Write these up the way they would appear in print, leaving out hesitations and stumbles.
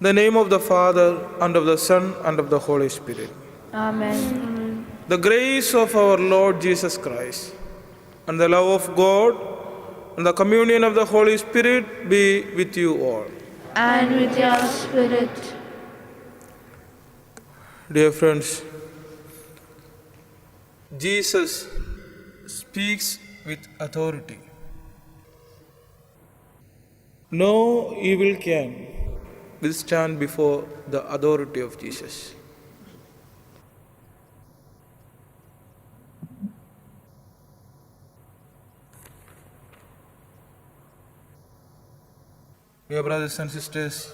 In the name of the Father, and of the Son, and of the Holy Spirit. Amen. The grace of our Lord Jesus Christ, and the love of God, and the communion of the Holy Spirit be with you all. And with your spirit. Dear friends, Jesus speaks with authority. No evil can withstand before the authority of Jesus. Dear brothers and sisters,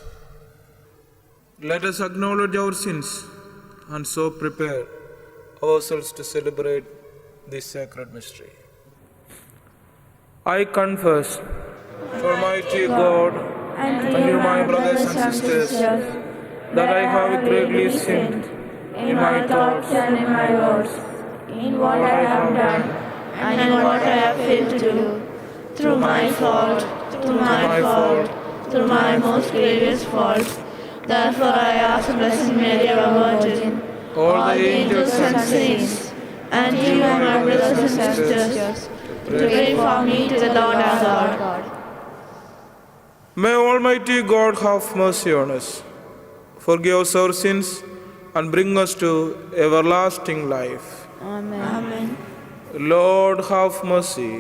let us acknowledge our sins and so prepare ourselves to celebrate this sacred mystery. I confess to Almighty God And and you, my brothers and sisters, that I have greatly sinned in my thoughts and in my words, in what I have done and in what I have failed to do, through my fault, through my most grievous fault. Therefore I ask Blessed Mary, our Virgin, all the angels and saints, and you, my brothers and sisters, to pray for me to the Lord our God. May Almighty God have mercy on us, forgive us our sins, and bring us to everlasting life. Amen. Lord, have mercy.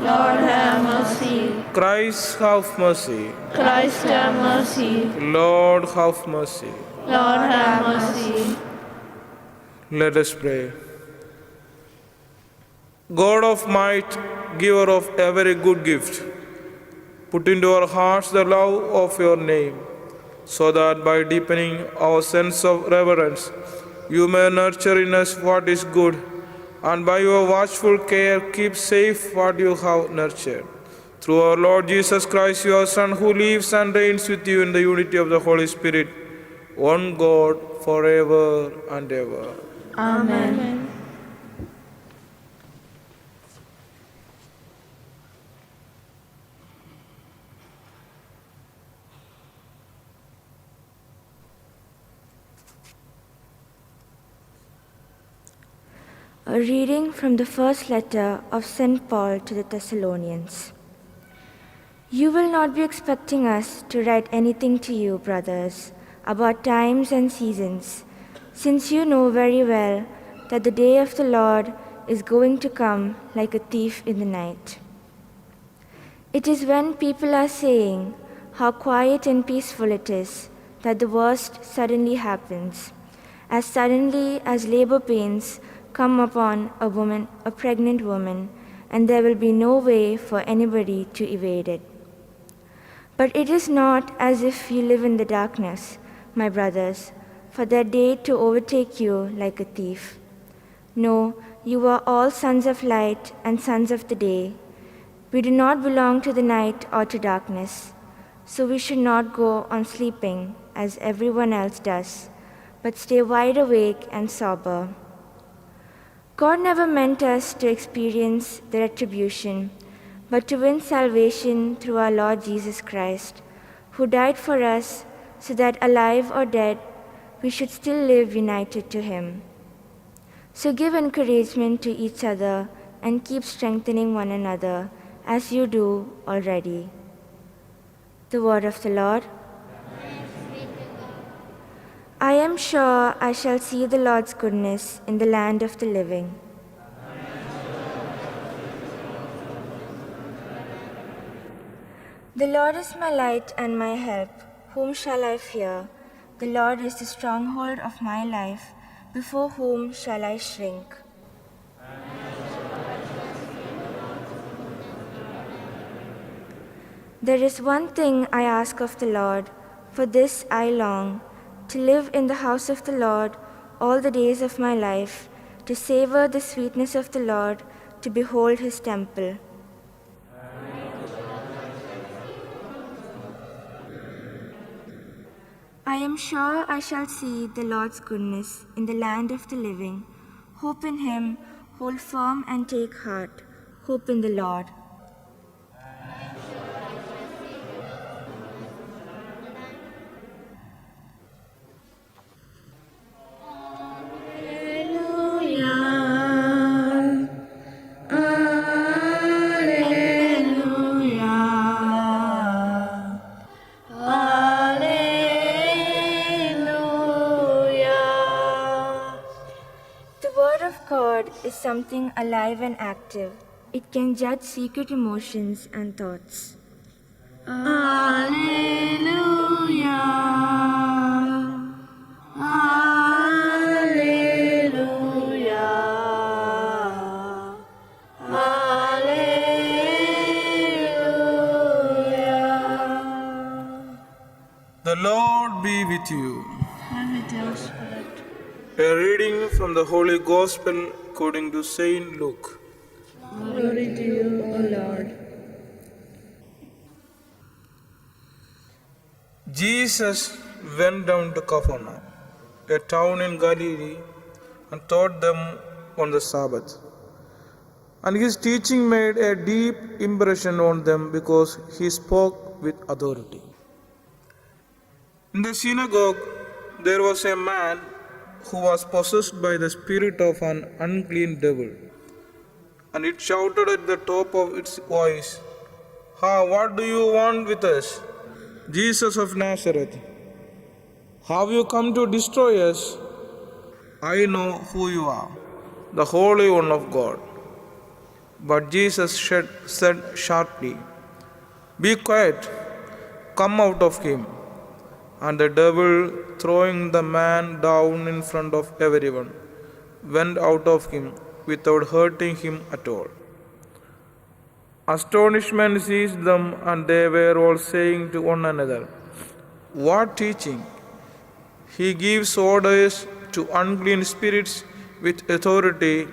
Lord, have mercy. Christ, have mercy. Christ, have mercy. Lord, have mercy. Lord, have mercy. Let us pray. God of might, giver of every good gift, put into our hearts the love of your name, so that by deepening our sense of reverence, you may nurture in us what is good, and by your watchful care keep safe what you have nurtured. Through our Lord Jesus Christ, your Son, who lives and reigns with you in the unity of the Holy Spirit, one God, forever and ever. Amen. A reading from the first letter of St. Paul to the Thessalonians. You will not be expecting us to write anything to you, brothers, about times and seasons, since you know very well that the day of the Lord is going to come like a thief in the night. It is when people are saying how quiet and peaceful it is that the worst suddenly happens, as suddenly as labor pains come upon a pregnant woman, and there will be no way for anybody to evade it. But it is not as if you live in the darkness, my brothers, for that day to overtake you like a thief. No, you are all sons of light and sons of the day. We do not belong to the night or to darkness, so we should not go on sleeping as everyone else does, but stay wide awake and sober. God never meant us to experience the retribution, but to win salvation through our Lord Jesus Christ, who died for us so that, alive or dead, we should still live united to Him. So give encouragement to each other and keep strengthening one another, as you do already. The word of the Lord. I am sure I shall see the Lord's goodness in the land of the living. The Lord is my light and my help. Whom shall I fear? The Lord is the stronghold of my life. Before whom shall I shrink? There is one thing I ask of the Lord, for this I long, to live in the house of the Lord all the days of my life, to savor the sweetness of the Lord, to behold His temple. I am sure I shall see the Lord's goodness in the land of the living. Hope in Him, hold firm and take heart. Hope in the Lord. God is something alive and active. It can judge secret emotions and thoughts. Alleluia. Alleluia. Alleluia. The Lord be with you. And with your spirit. A reading from the Holy Gospel according to Saint Luke. Glory to you, O Lord. Jesus went down to Capernaum, a town in Galilee, and taught them on the Sabbath. And his teaching made a deep impression on them because he spoke with authority. In the synagogue, there was a man who was possessed by the spirit of an unclean devil. And it shouted at the top of its voice, what do you want with us, Jesus of Nazareth? Have you come to destroy us? I know who you are, the Holy One of God. But Jesus said sharply, be quiet, come out of him. And the devil, throwing the man down in front of everyone, went out of him without hurting him at all. Astonishment seized them, and they were all saying to one another, what teaching! He gives orders to unclean spirits with authority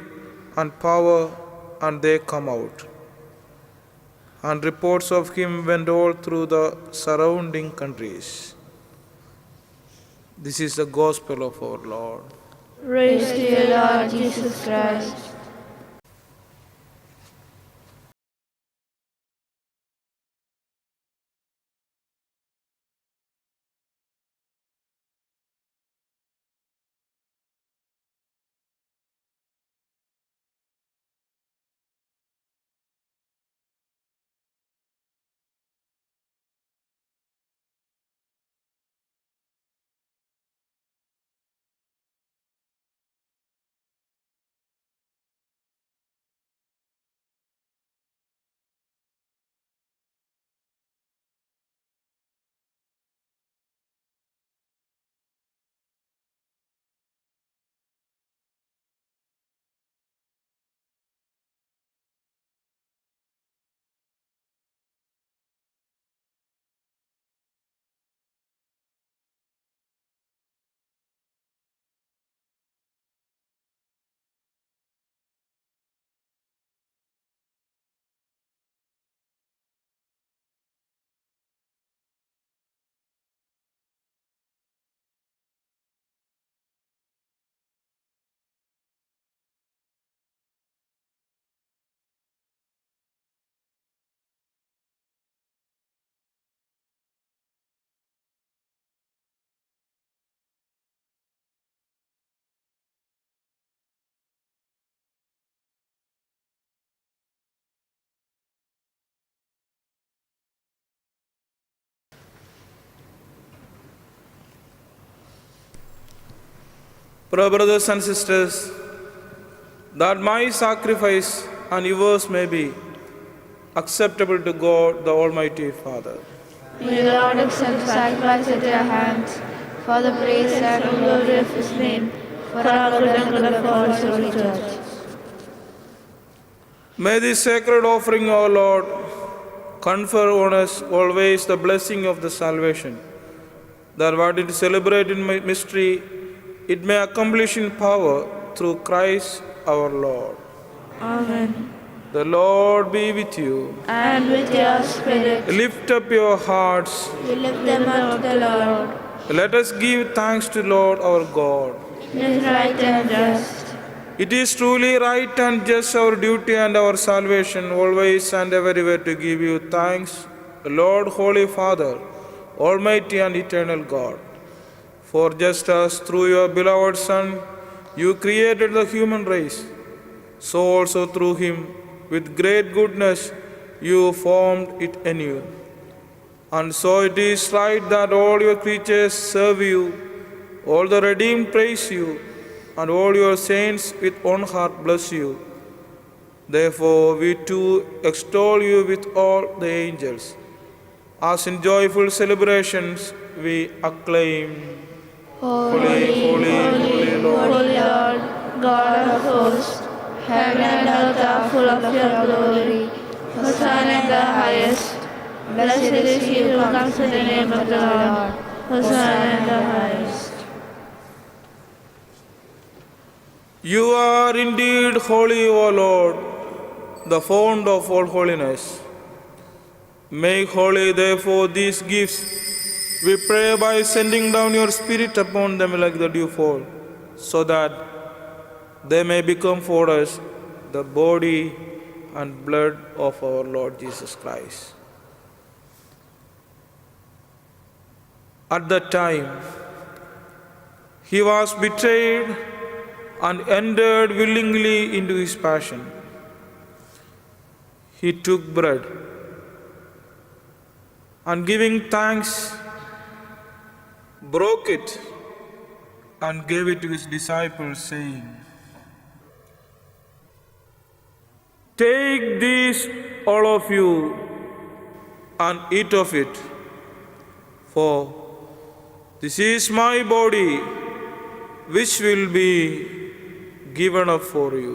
and power, and they come out. And reports of him went all through the surrounding countries. This is the gospel of our Lord. Praise to you, Lord Jesus Christ. Brothers and sisters, that my sacrifice and yours may be acceptable to God, the Almighty Father. May the Lord accept the sacrifice at your hands for the praise and glory of his name, for our good and good of all his holy church. May this sacred offering, O Lord, confer on us always the blessing of the salvation, that what it celebrates in mystery, it may accomplish in power through Christ our Lord. Amen. The Lord be with you. And with your spirit, Lift up your hearts. we lift them up to the Lord. Let us give thanks to Lord our God. It is right and just. It is truly right and just our duty and our salvation always and everywhere to give you thanks, Lord, Holy Father, Almighty and eternal God. For just as through your beloved Son you created the human race, so also through him, with great goodness, you formed it anew. And so it is right that all your creatures serve you, all the redeemed praise you, and all your saints with one heart bless you. Therefore, we too extol you with all the angels. As in joyful celebrations, we acclaim, Holy, holy, Lord. holy Lord, God of hosts, heaven and earth are full of your glory. Hosanna in the highest. Blessed is he who comes in the name of the Lord. Hosanna in the highest. You are indeed holy, O Lord, the fount of all holiness. Make holy, therefore, these gifts, we pray, by sending down your Spirit upon them like the dewfall, so that they may become for us the body and blood of our Lord Jesus Christ. At that time, he was betrayed and entered willingly into his passion. He took bread and, giving thanks, broke it and gave it to his disciples, saying, "Take this, all of you, and eat of it, for this is my body, which will be given up for you."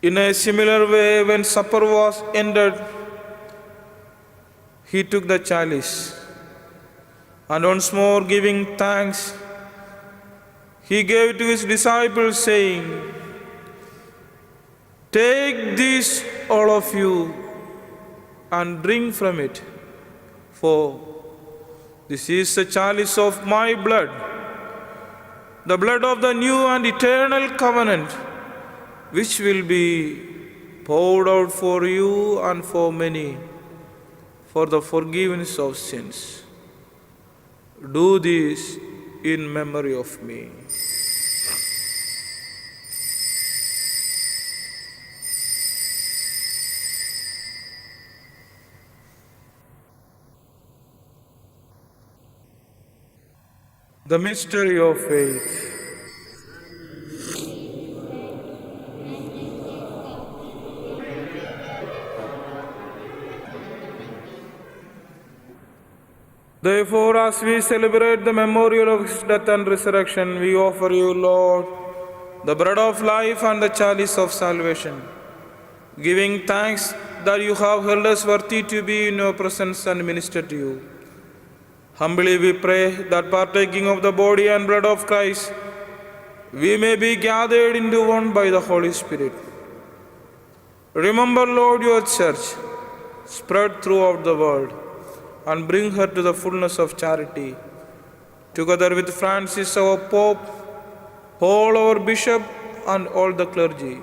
In a similar way, when supper was ended, he took the chalice, and once more giving thanks, he gave it to his disciples, saying, "Take this, all of you, and drink from it, for this is the chalice of my blood, the blood of the new and eternal covenant, which will be poured out for you and for many for the forgiveness of sins. Do this in memory of me." The mystery of faith. Therefore, as we celebrate the memorial of his death and resurrection, we offer you, Lord, the bread of life and the chalice of salvation, giving thanks that you have held us worthy to be in your presence and minister to you. Humbly we pray that, partaking of the body and blood of Christ, we may be gathered into one by the Holy Spirit. Remember, Lord, your church, spread throughout the world, and bring her to the fullness of charity, together with Francis, our Pope, Paul, our Bishop, and all the clergy.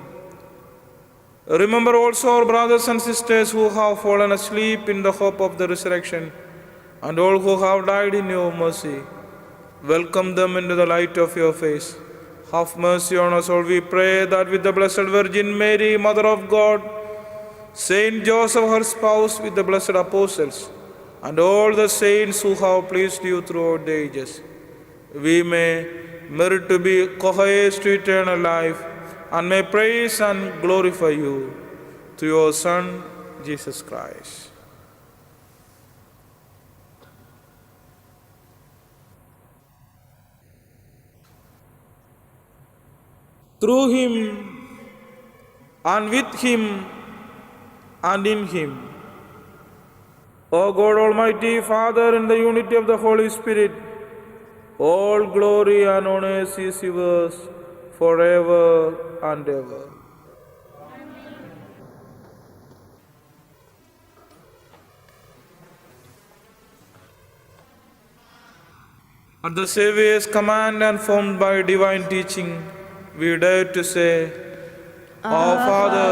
Remember also our brothers and sisters who have fallen asleep in the hope of the resurrection, and all who have died in your mercy. Welcome them into the light of your face. Have mercy on us all, we pray, that with the Blessed Virgin Mary, Mother of God, Saint Joseph, her spouse, with the blessed apostles, and all the saints who have pleased you throughout the ages, we may merit to be co-heirs to eternal life, and may praise and glorify you through your Son, Jesus Christ. Through him, and with him, and in him, O God, Almighty Father, in the unity of the Holy Spirit, all glory and honor is yours forever and ever. At the Saviour's command and formed by divine teaching, we dare to say, Our Father,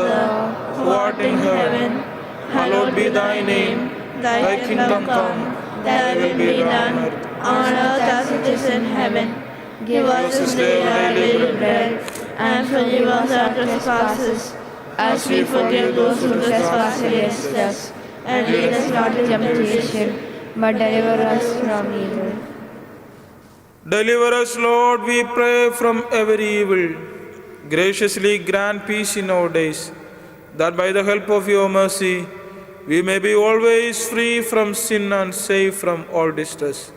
who art in heaven, hallowed be thy name. Thy kingdom come, thy will be done, on earth as it is in heaven. Give us this day our daily bread, and forgive us our trespasses, as we forgive those who trespass against us. And lead us not into temptation, but deliver us from evil. Deliver us, Lord, we pray, from every evil. Graciously grant peace in our days, that by the help of your mercy, we may be always free from sin and safe from all distress,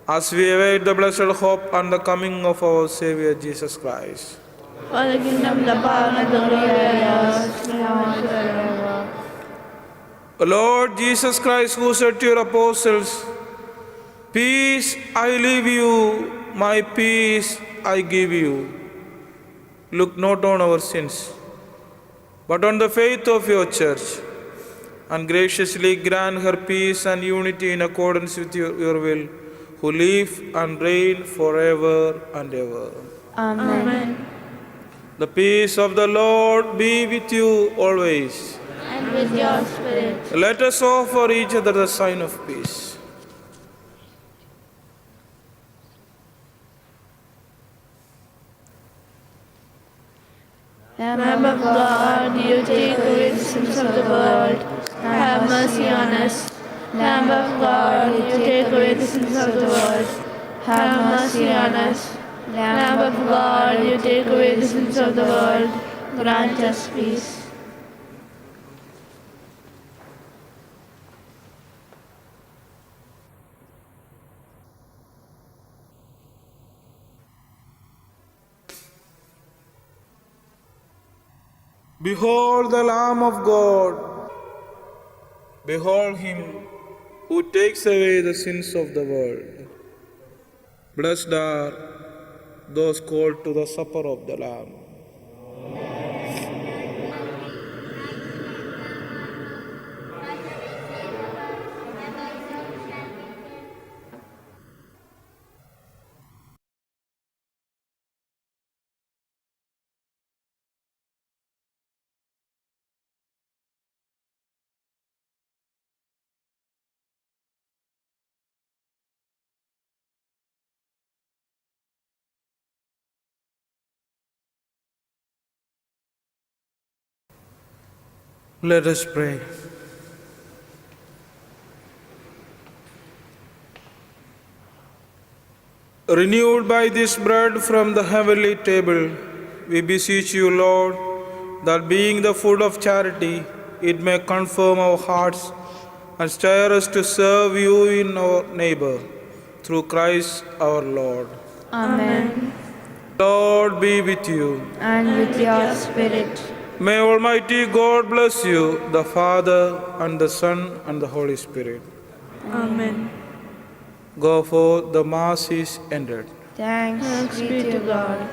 as we await the blessed hope and the coming of our Savior Jesus Christ. For the kingdom, the power, and the glory are yours, now and forever. Lord Jesus Christ, who said to your apostles, "Peace I leave you, my peace I give you," look not on our sins, but on the faith of your church, and graciously grant her peace and unity in accordance with your will, who live and reign forever and ever. Amen. The peace of the Lord be with you always. And with your spirit. Let us offer each other the sign of peace. Lamb of God, you take away the sins of the world. Have mercy on us. Lamb of God, you take away the sins of the world. Have mercy on us. Lamb of God, you take away the sins of the world. Grant us peace. Behold the Lamb of God. Behold him who takes away the sins of the world. Blessed are those called to the supper of the Lamb. Let us pray. Renewed by this bread from the heavenly table, we beseech you, Lord, that being the food of charity, it may confirm our hearts and stir us to serve you in our neighbor, through Christ our Lord. Amen. Lord be with you. And with your spirit. May Almighty God bless you, the Father, and the Son, and the Holy Spirit. Amen. Go forth, the Mass is ended. Thanks be to God.